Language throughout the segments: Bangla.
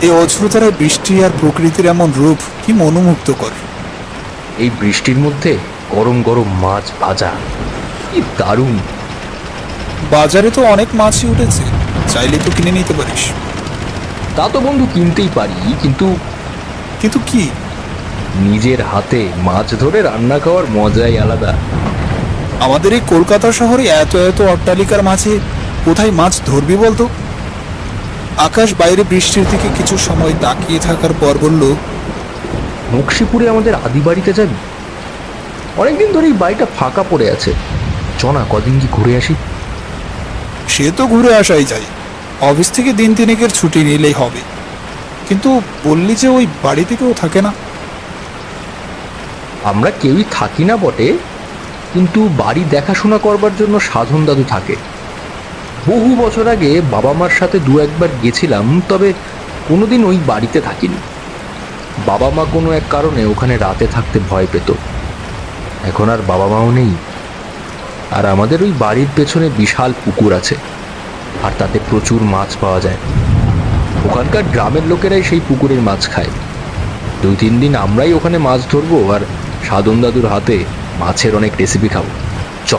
এই অঝোরধারা বৃষ্টি আর প্রকৃতির এমন রূপ কি মনোমুগ্ধ করে। এই বৃষ্টির মধ্যে গরম গরম মাছ ভাজা, কি দারুণ। বাজারে তো অনেক মাছই উঠেছে, চাইলে তো কিনে নিতে পারিস। তা তো বন্ধু কিনতেই পারি, কিন্তু কিন্তু কি? নিজের হাতে মাছ ধরে রান্না খাওয়ার মজাই আলাদা। আমাদের এই কলকাতা শহরে এত এত অট্টালিকার মাঝে কোথায় মাছ ধরবি বলতো? আকাশ বাইরে বৃষ্টির দিকে কিছু সময় তাকিয়ে থাকার পর বলল, নকশিপুরে আমাদের আদি বাড়িতে যাবি? অনেকদিন ধরে এই বাড়িটা ফাঁকা পড়ে আছে, চনা কদিন কি ঘুরে আসি। সে তো ঘুরে আসাই যায়, অফিস থেকে দিন তিনেকের ছুটি নিলেই হবে। কিন্তু বললি যে ওই বাড়িতে কেউ থাকে না। আমরা কেউই থাকি না বটে, কিন্তু বাড়ি দেখাশোনা করবার জন্য সাধন দাদু থাকে। বহু বছর আগে বাবা মার সাথে দু একবার গেছিলাম, তবে কোনোদিন ওই বাড়িতে থাকিনি। বাবা মা কোনো এক কারণে ওখানে রাতে থাকতে ভয় পেত। এখন আর বাবা মাও নেই, আর আমাদের ওই বাড়ির পেছনে বিশাল পুকুর আছে, আর তাতে প্রচুর মাছ পাওয়া যায়। ওখানকার গ্রামের লোকেরাই সেই পুকুরের মাছ খায়। 2-3 দিন আমরাই ওখানে মাছ ধরবো, আর সাধন দাদুর হাতে মাছের অনেক রেসিপি খাবো। চ।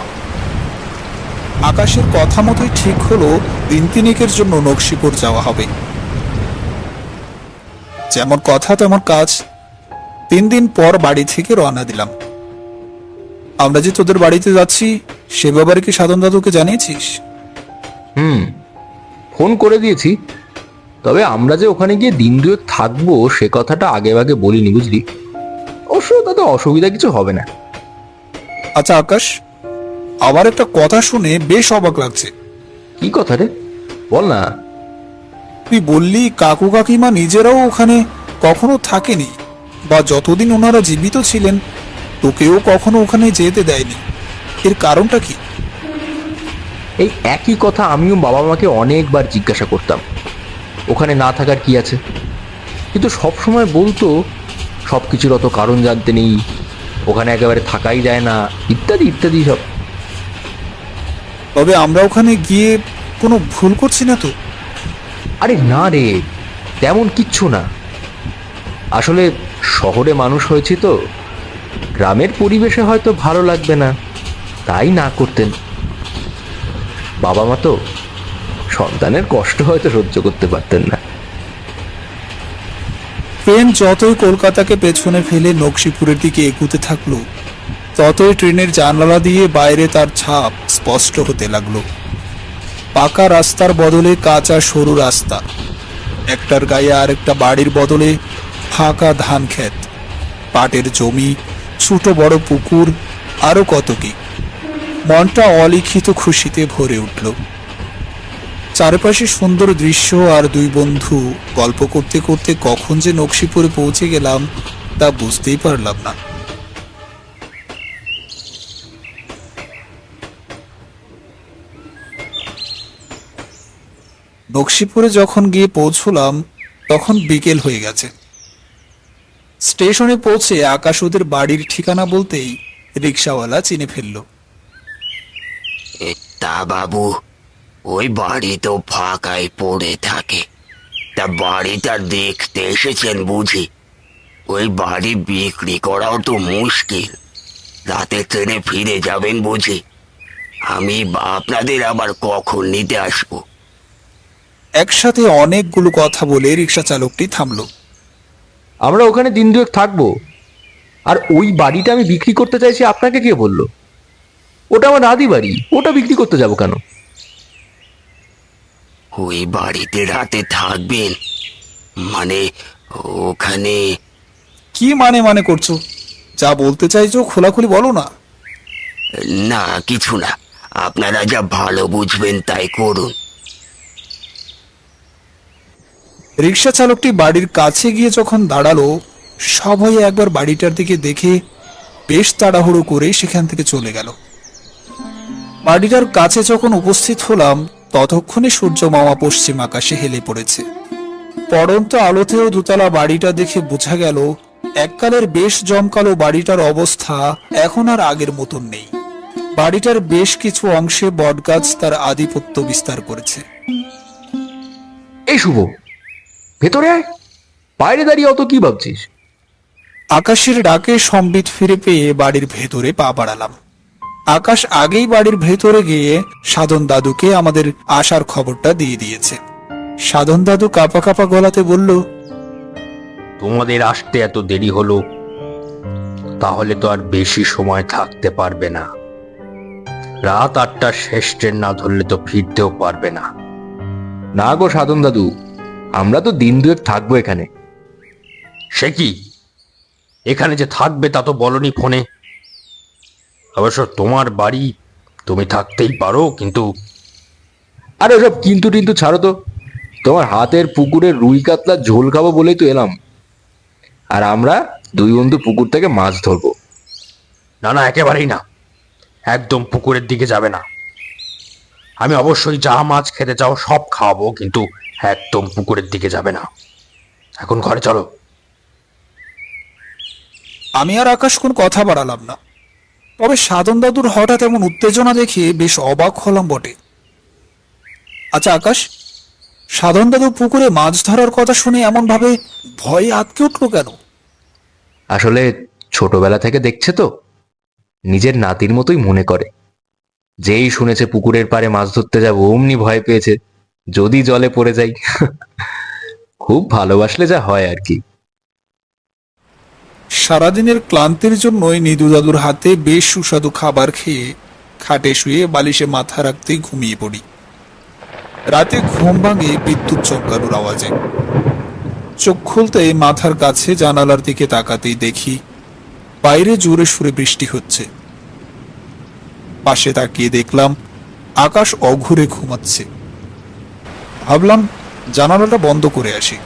আকাশের কথা মতোই ঠিক হলো দিন তিনেকের জন্য নকশিপুর যাওয়া হবে। যেমন কথা তেমন কাজ। 3 দিন পর বাড়ি থেকে রওনা দিলাম। আমরা যে তোদের বাড়িতে যাচ্ছি সে ব্যাপারে কি সাধন দাদুকে জানিয়েছিস? ফোন করে দিয়েছি, তবে আমরা যে ওখানে গিয়ে দিন 2 থাকবো সে কথাটা আগে আগে বলিনি, বুঝলি। অবশ্য তাতে অসুবিধা কিছু হবে না। আচ্ছা আকাশ, আমার একটা কথা শুনে বেশ অবাক লাগছে। কি কথা রে, বল না। তুই বললি কাকু কাকিমা নিজেরাও ওখানে কখনো থাকেনি, বা যতদিন ওনারা জীবিত ছিলেন তোকেও কখনো ওখানে যেতে দেয়নি। এর কারণটা কি? এই একই কথা আমিও বাবা মাকে অনেকবার জিজ্ঞাসা করতাম, ওখানে না থাকার কি আছে। কিন্তু সব সময় বলতো সব কিছুর অত কারণ জানতে নেই, ওখানে একেবারে থাকাই যায় না, ইত্যাদি ইত্যাদি সব। তবে আমরা ওখানে গিয়ে কোনো ভুল করছি না তো? আরে না রে, তেমন কিচ্ছু না। আসলে শহরে মানুষ হয়েছি তো, গ্রামের পরিবেশে হয়তো ভালো লাগবে না, তাই না করতেন। বাবা মা তো সন্তানের কষ্ট হয়তো সহ্য করতে পারতেন না। ট্রেন যতই কলকাতাকে পেছনে ফেলে নকশিপুরের দিকে এগুতে থাকলো, ততই ট্রেনের জানালা দিয়ে বাইরে তার ছাপ স্পষ্ট হতে লাগলো। পাকা রাস্তার বদলে কাঁচা সরু রাস্তা, একটার গায়ে আরেকটা বাড়ির বদলে ফাঁকা ধান ক্ষেত, পাটের জমি, ছোট বড় পুকুর, আরো কত কি। মনটা অলিখিত খুশিতে ভরে উঠল। চারপাশে সুন্দর দৃশ্য, আর 2 বন্ধু গল্প করতে করতে কখন যে নকশিপুরে পৌঁছে গেলাম তা বুঝতেই পারলাম না। নকশিপুরে যখন গিয়ে পৌঁছলাম তখন বিকেল হয়ে গেছে। স্টেশনে পৌঁছে আকাশ ওদের বাড়ির ঠিকানা বলতেই রিক্সাওয়ালা চিনে ফেলল। তা বাবু, ওই বাড়ি তো ফাঁকাই পড়ে থাকে, তা বাড়িটা দেখতে এসেছেন বুঝি? ওই বাড়ি বিক্রি করাও তো মুশকিল, রাতে ট্রেনে ফিরে যাবেন বুঝি? আমি আপনাদের আবার কখন নিতে আসবো? একসাথে অনেকগুলো কথা বলে রিক্সা চালকটি থামলো। আমরা ওখানে দিন 2 থাকবো, আর ওই বাড়িটা আমি বিক্রি করতে চাইছি, আপনাকে কে বললো? ওটা আমার আদি বাড়ি, ওটা বিক্রি করতে যাব কেন? ওই বাড়িতে রাতে থাকবেন মানে ওখানে? কি মানে মানে করছো? যা বলতে চাইছো খোলাখুলি বলো না। না কিছু না, আপনারা যা ভালো বুঝবেন তাই করুন। রিক্সা চালকটি বাড়ির কাছে গিয়ে যখন দাঁড়ালো, সবাই একবার বাড়িটার দিকে দেখে বেশ তাড়াহুড়ো করে সেখান থেকে চলে গেল। বাড়িটার কাছে যখন উপস্থিত হলাম ততক্ষণে সূর্য মামা পশ্চিম আকাশে হেলে পড়েছে। পড়ন্ত আলোতেও দোতলা বাড়িটা দেখে বোঝা গেল এককালের বেশ জমকালো বাড়িটার অবস্থা এখন আর আগের মতন নেই। বাড়িটার বেশ কিছু অংশে বটগাছ তার আধিপত্য বিস্তার করেছে। এই শুভ, ভেতরে আয়। বাইরে দাঁড়িয়ে অত কি ভাবছিস? আকাশের ডাকে সম্বিত ফিরে পেয়ে বাড়ির ভেতরে পা বাড়ালাম। আকাশ আগেই বাড়ির ভেতরে গিয়ে সাধন দাদুকে আমাদের আসার খবরটা দিয়ে দিয়েছে। সাধন দাদু কাঁপা কাঁপা গলাতে বলল, তোমাদের আসতে এত দেরি হলো, তাহলে তো আর বেশি সময় থাকতে পারবে না। রাত 8টার শেষ ট্রেন না ধরলে তো ফিরতেও পারবে না। না গো সাধন দাদু, আমরা তো দিন দুয়েক থাকবো এখানে। সে কি, এখানে যে থাকবে তা তো বলনি ফোনে। অবশ্য তোমার বাড়ি, তুমি থাকতেই পারো, কিন্তু আরে ওসব কিন্তু টিন্তু ছাড়ো তো। তোমার হাতের পুকুরের রুই কাতলা ঝোল খাবো বলেই তো এলাম। আর আমরা দুই বন্ধু পুকুর থেকে মাছ ধরবো। না না, একেবারেই না, একদম পুকুরের দিকে যাবে না। আমি অবশ্যই যা মাছ খেতে চাও সব খাওয়াবো, কিন্তু একদম পুকুরের দিকে যাবে না। এখন ঘরে চলো। আমি আর আকাশ কোন কথা বাড়ালাম না। তবে সাধন দাদুর হঠাৎ এমন উত্তেজনা দেখে বেশ অবাক হলাম বটে। আচ্ছা আকাশ, সাধন দাদু পুকুরে মাছ ধরার কথা শুনে এমন ভাবে ভয়ে আটকে উঠলো কেন? আসলে ছোটবেলা থেকে দেখছে তো, নিজের নাতির মতোই মনে করে। যেই শুনেছে পুকুরের পাড়ে মাছ ধরতে যাবো অমনি ভয় পেয়েছে, যদি জলে পড়ে যাই। খুব ভালোবাসলে যা হয় আর কি। সারাদিনের ক্লান্তির জন্যই নিদু দাদুর হাতে বেশ সুস্বাদু খাবার খেয়ে খাটে শুয়ে বালিশে মাথা রাখতেই ঘুমিয়ে পড়ি। রাতে ঘুম ভাঙে বিদ্যুৎ চমকানোর আওয়াজে। চোখ খুলতে মাথার কাছে জানালার দিকে তাকাতেই দেখি বাইরে জোরে সুরে বৃষ্টি হচ্ছে। পাশে তাকিয়ে দেখলাম আকাশ অঘুরে ঘুমাচ্ছে। ভাবলাম জানালাটা বন্ধ করে আসি।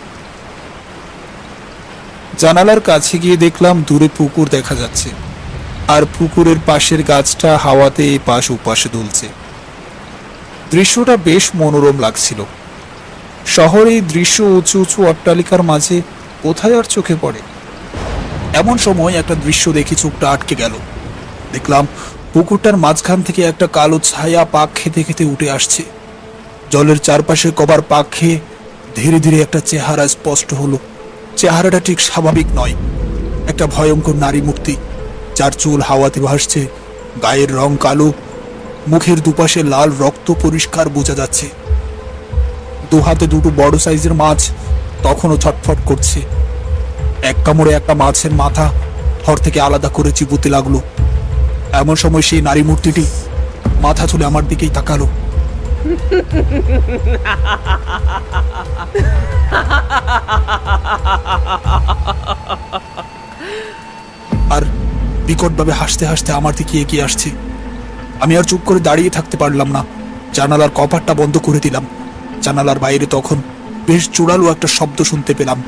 জানালার কাছে গিয়ে দেখলাম দূরে পুকুর দেখা যাচ্ছে, আর পুকুরের পাশের গাছটা হাওয়াতে এপাশ ওপাশে দুলছে। দৃশ্যটা বেশ মনোরম লাগছিল। শহরে এই দৃশ্য উঁচু উঁচু অট্টালিকার মাঝে কোথায় আর চোখে পড়ে? এমন সময় একটা দৃশ্য দেখে চোখটা আটকে গেল। দেখলাম পুকুরটার মাঝখান থেকে একটা কালো ছায়া পাক খেতে খেতে উঠে আসছে। জলের চারপাশে কবার পাক খেয়ে ধীরে ধীরে একটা চেহারা স্পষ্ট হলো। চেহারাটা ঠিক স্বাভাবিক নয়, একটা ভয়ঙ্কর নারী মূর্তি, যার চুল হাওয়াতে ভাসছে, গায়ের রং কালো, মুখের দুপাশে লাল রক্ত পরিষ্কার বোঝা যাচ্ছে। দু হাতে দুটো বড় সাইজের মাছ তখনও ছটফট করছে। এক কামড়ে একটা মাছের মাথা থর থেকে আলাদা করে চিবুতে লাগলো। এমন সময় সেই নারী মূর্তিটি মাথা তুলে আমার দিকেই তাকালো। আর বিকটভাবে হাসতে হাসতে আমার দিকে এগিয়ে আসছে। আমি আর চুপ করে দাঁড়িয়ে থাকতে পারলাম না, জানালার কপাটটা বন্ধ করে দিলাম। জানালার বাইরে তখন বেশ জোরালো একটা শব্দ শুনতে পেলাম।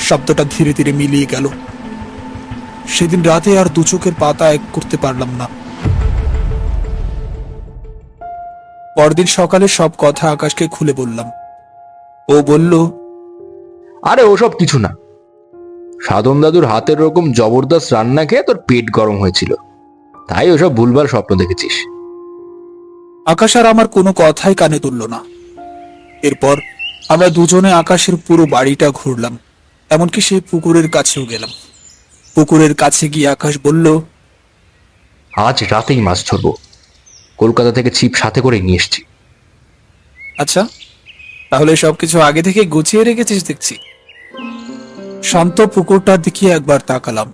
শব্দটা ধীরে ধীরে মিলিয়ে গেল। সেদিন রাতে আর দু চোখের পাতা এক করতে পারলাম না। পরদিন সকালে সব কথা আকাশকে খুলে বললাম। ও বলল, আরে ওসব কিছু না, সাধন দাদুর হাতের রকম জবরদস্ত রান্না খেয়ে তোর পেট গরম হয়েছিল, তাই ওসব ভুলভাল স্বপ্ন দেখেছিস। আকাশ আর আমার কোনো কথাই কানে তুলল না। এরপর আমরা দুজনে আকাশের পুরো বাড়িটা ঘুরলাম, এমনকি সেই পুকুরের কাছেও গেলাম। পুকুরের কাছে গিয়ে আকাশ বলল, আজ রাতেই মাছ ধরবো, কলকাতা থেকে ছিপ সাথে করে নিয়ে এসছি। আচ্ছা, তাহলে সবকিছু আগে থেকে গুছিয়ে রেখেছিস দেখছি। শান্ত পুকুরটার দিকে একবার তাকালাম।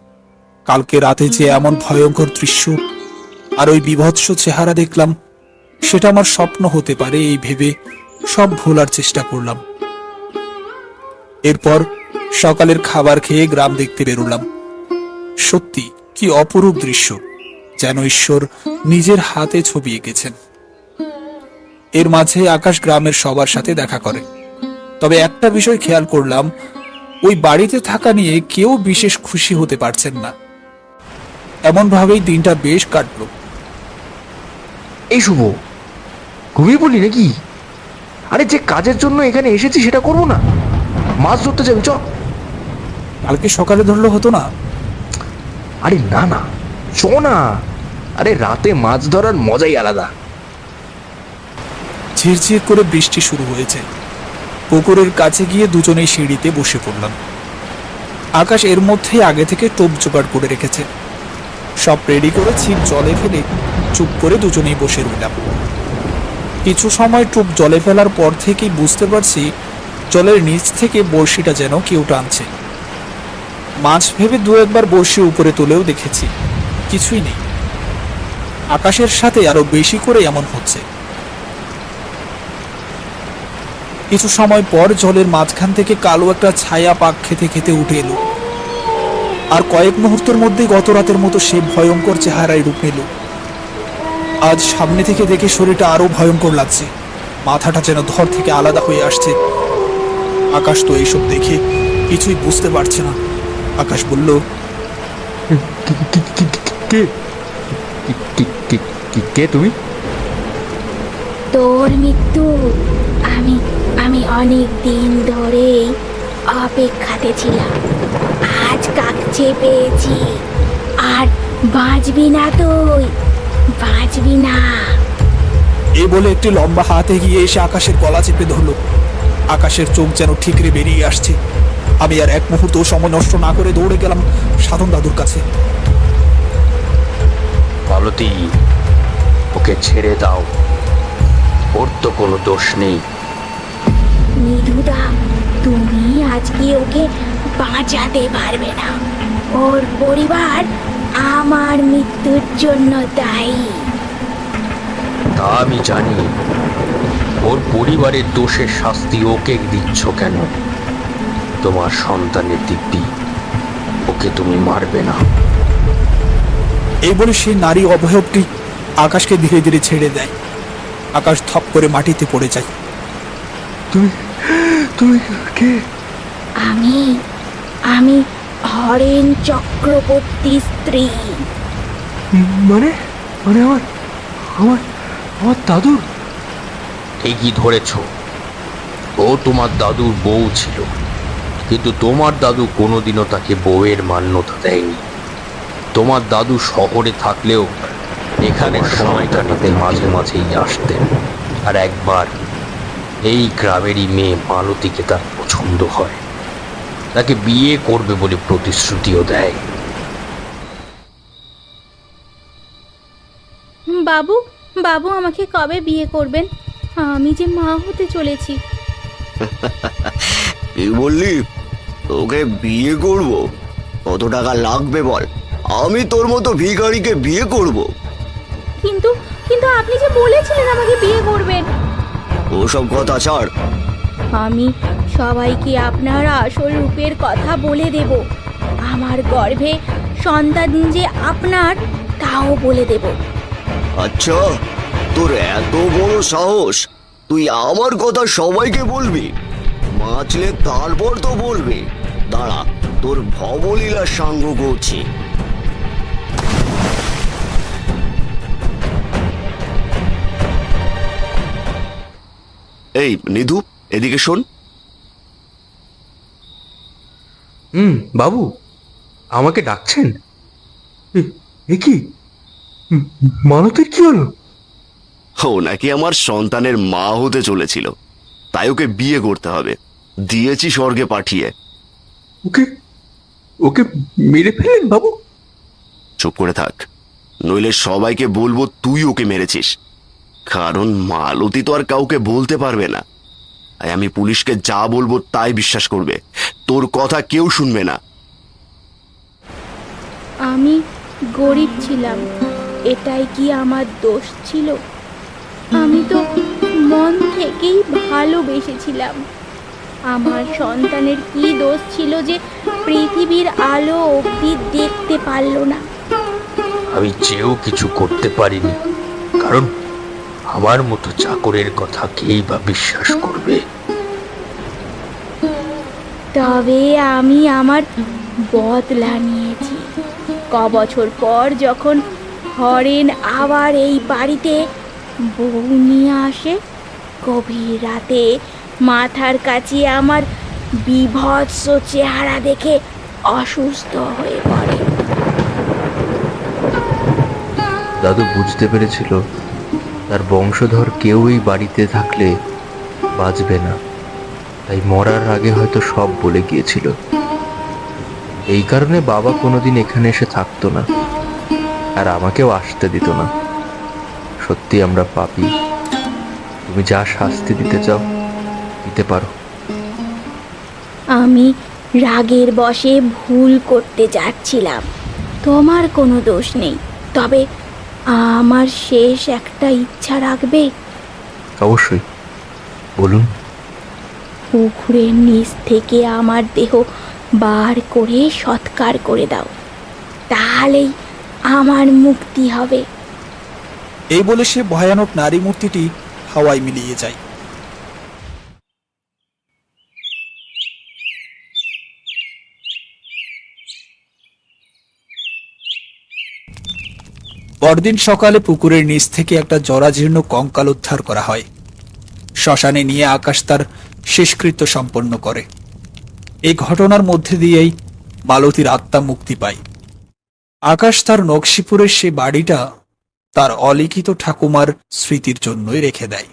কালকে রাতে যে এমন ভয়ঙ্কর দৃশ্য আর ওই বিভৎস চেহারা দেখলাম, সেটা আমার স্বপ্ন হতে পারে এই ভেবে সব ভোলার চেষ্টা করলাম। এরপর সকালের খাবার খেয়ে গ্রাম দেখতে বেরোলাম। সত্যি কি অপরূপ দৃশ্য, যেন ঈশ্বর নিজের হাতে ছবি এঁকেছেন। এর মাঝে আকাশ গ্রামের সবার সাথে দেখা করে। তবে একটা বিষয় খেয়াল করলাম, ওই বাড়িতে থাকা নিয়ে কেউ বিশেষ খুশি হতে পারছেন না। এমন ভাবেই দিনটা বেশ কাটলো। এই শুভ, ঘুমিয়ে পড়লি নাকি? আরে যে কাজের জন্য এখানে এসেছি সেটা করবো না? মাছ ধরতে যাবি, চ। কালকে সকালে ধরলে হতো না? আরে না না, চ না। আরে রাতে মাছ ধরার মজাই আলাদা। ঝিরঝির করে বৃষ্টি শুরু হয়েছে। পুকুরের কাছে গিয়ে দুজনেই সিঁড়িতে বসে পড়লাম। আকাশ এর মধ্যেই আগে থেকে টোপ জোগাড় করে রেখেছে। সব রেডি করে ছিপ জলে ফেলে চুপ করে দুজনেই বসে রইলাম। কিছু সময় টোপ জলে ফেলার পর থেকেই বুঝতে পারছি জলের নিচ থেকে বড়শিটা যেন কেউ টানছে। মাছ ভেবে দু একবার বড়শি উপরে তুলেও দেখেছি, কিছুই নেই। আকাশের সাথে আরো বেশি করে এমন হচ্ছে। কিছু সময় পর জলের মাঝখান থেকে কালো একটা ছায়া পাক খেতে খেতে উঠে এলো, আর কয়েক মুহূর্তের মধ্যেই গত রাতের মতো সে ভয়ঙ্কর চেহারায় রূপ নিল। আজ সামনে থেকে দেখে শরীরটা আরো ভয়ঙ্কর লাগছে, মাথাটা যেন ধর থেকে আলাদা হয়ে আসছে। আকাশ তো এইসব দেখে কিছুই বুঝতে পারছে না। আকাশ বলল, কে কে তুমি? তোর মৃত্যু আমি আমি অনেক দিন ধরেই অপেক্ষাতে ছিলাম। আজ কাকছে পেয়েছি। আর বাঁচবি না, তুই বাঁচবি না। এই বলে একটি লম্বা হাত এগিয়ে এসে আকাশের গলা চেপে ধরল। আকাশের চোখ যেন ঠিকরে বেরিয়ে আসছে। আমি আর এক মুহূর্ত সময় নষ্ট না করে দৌড়ে গেলাম সাধন দাদুর কাছে। মালতী, ওকে ছেড়ে দাও, ওর তো কোনো দোষ নেই। নিধুদা, তুমি আজকে ওকে বাঁচাতে পারবে না। ওর পরিবার আমার মৃত্যুর জন্য দায়ী। তা আমি জানি, ওর পরিবারের দোষের শাস্তি ওকে দিচ্ছ কেন? তোমার সন্তানের দিব্যি, ওকে তুমি মারবে না। এই বলে সেই নারী অবয়বটি আকাশকে ধীরে ধীরে ছেড়ে দেয়। আকাশ থপ করে মাটিতে পড়ে যায়। তুমি তুমি কে? আমি আমি হরেন চক্রবর্তী স্ত্রী। মানে মানে আমার আমার আমার দাদুর? ঠিকই ধরেছ, ও তোমার দাদুর বউ ছিল, কিন্তু তোমার দাদু কোনোদিনও তাকে বউয়ের মান্যতা দেয়নি। তোমার দাদু শহরে থাকলেও এখানে সময় কাটাতে মাঝে মাঝেই আসতেন। আর একবার এই গ্রামেরই মেয়ে মালতীকে তার পছন্দ হয়, তাকে বিয়ে করবে বলে প্রতিশ্রুতিও দেয়। বাবু, বাবু আমাকে কবে বিয়ে করবেন? আমি যে মা হতে চলেছি। কি বললি? তোকে বিয়ে করব? কত টাকা লাগবে বল, আমি তোর মতো ভিখারিকে বিয়ে করব? কিন্তু কিন্তু আপনি যে বলেছিলেন আমাকে বিয়ে করবেন। ওসব কথা ছাড়। আমি সবাইকে আপনার আসল রূপের কথা বলে দেব। আমার গর্ভে সন্তান যে আপনার, তাও বলে দেব। আচ্ছা, তোর এত বড় সাহস, তুই আমার কথা সবাইকে বলবি? বাঁচলে তারপর তো বলবি। দাঁড়া, তোর ভবলীলার সাঙ্গ করছি। এই নিধু, এদিকে শোন। বাবু, আমাকে ডাকছেন? এ কি, মালতীর কি হলো? ও নাকি আমার সন্তানের মা হতে চলেছিল, তাই ওকে বিয়ে করতে হবে। দিয়েছি স্বর্গে পাঠিয়ে। ওকে ওকে মেরে ফেলেন বাবু? চুপ করে থাক, নইলে সবাইকে বলবো তুই ওকে মেরেছিস। কারণ মালতী তো আর কাউকে বলতে পারবে না। আর আমি পুলিশকে যা বলবো তাই বিশ্বাস করবে, তোর কথা কেউ শুনবে না। আমি গরিব ছিলাম, এটাই কি আমার দোষ ছিল? আমি তো মন থেকেই ভালোবেসেছিলাম। আমার সন্তানের কি দোষ ছিল যে পৃথিবীর আলো অবধি দেখতে পারল না? আমি চেয়েও কিছু করতে পারিনি, কারণ আমার মতো চাকরের কথা কেই বা বিশ্বাস করবে? তবে আমি আমার বদলা নিয়েছি। কবছর পর যখন হরেন আবার এই বাড়িতে বউ নিয়ে আসে, গভীর রাতে মাথার কাছে আমার বিভৎস চেহারা দেখে অসুস্থ হয়ে পড়ে। দাদু বুঝতে পেরেছিল তার বংশধর কেউ এই বাড়িতে থাকলে বাঁচবে না, তাই মরার আগে হয়তো সব বলে গিয়েছিল। এই কারণে বাবা কোনোদিন এখানে এসে থাকতো না, আর আমাকেও আসতে দিত না। সত্যি আমরা পাপী। তুমি যা শাস্তি দিতে চাও দিতে পারো। আমি রাগের বশে ভুল করতে যাচ্ছিলাম, তোমার কোনো দোষ নেই। তবে আমার শেষ একটা ইচ্ছা রাখবে। অবশ্যই, বলুন। পুকুরের নিচ থেকে আমার দেহ বার করে সৎকার করে দাও, তাহলেই আমার মুক্তি হবে। এই বলে সে ভয়ানক নারী মূর্তিটি হাওয়ায় মিলিয়ে যায়। পরদিন সকালে পুকুরের নিচ থেকে একটা জরাজীর্ণ কঙ্কাল উদ্ধার করা হয়। শ্মশানে নিয়ে আকাশ তার শেষকৃত্য সম্পন্ন করে। এই ঘটনার মধ্যে দিয়েই মালতীর আত্মা মুক্তি পায়। আকাশ তার নকশিপুরের সে বাড়িটা তার অলিখিত ঠাকুমার স্মৃতির জন্যই রেখে দেয়।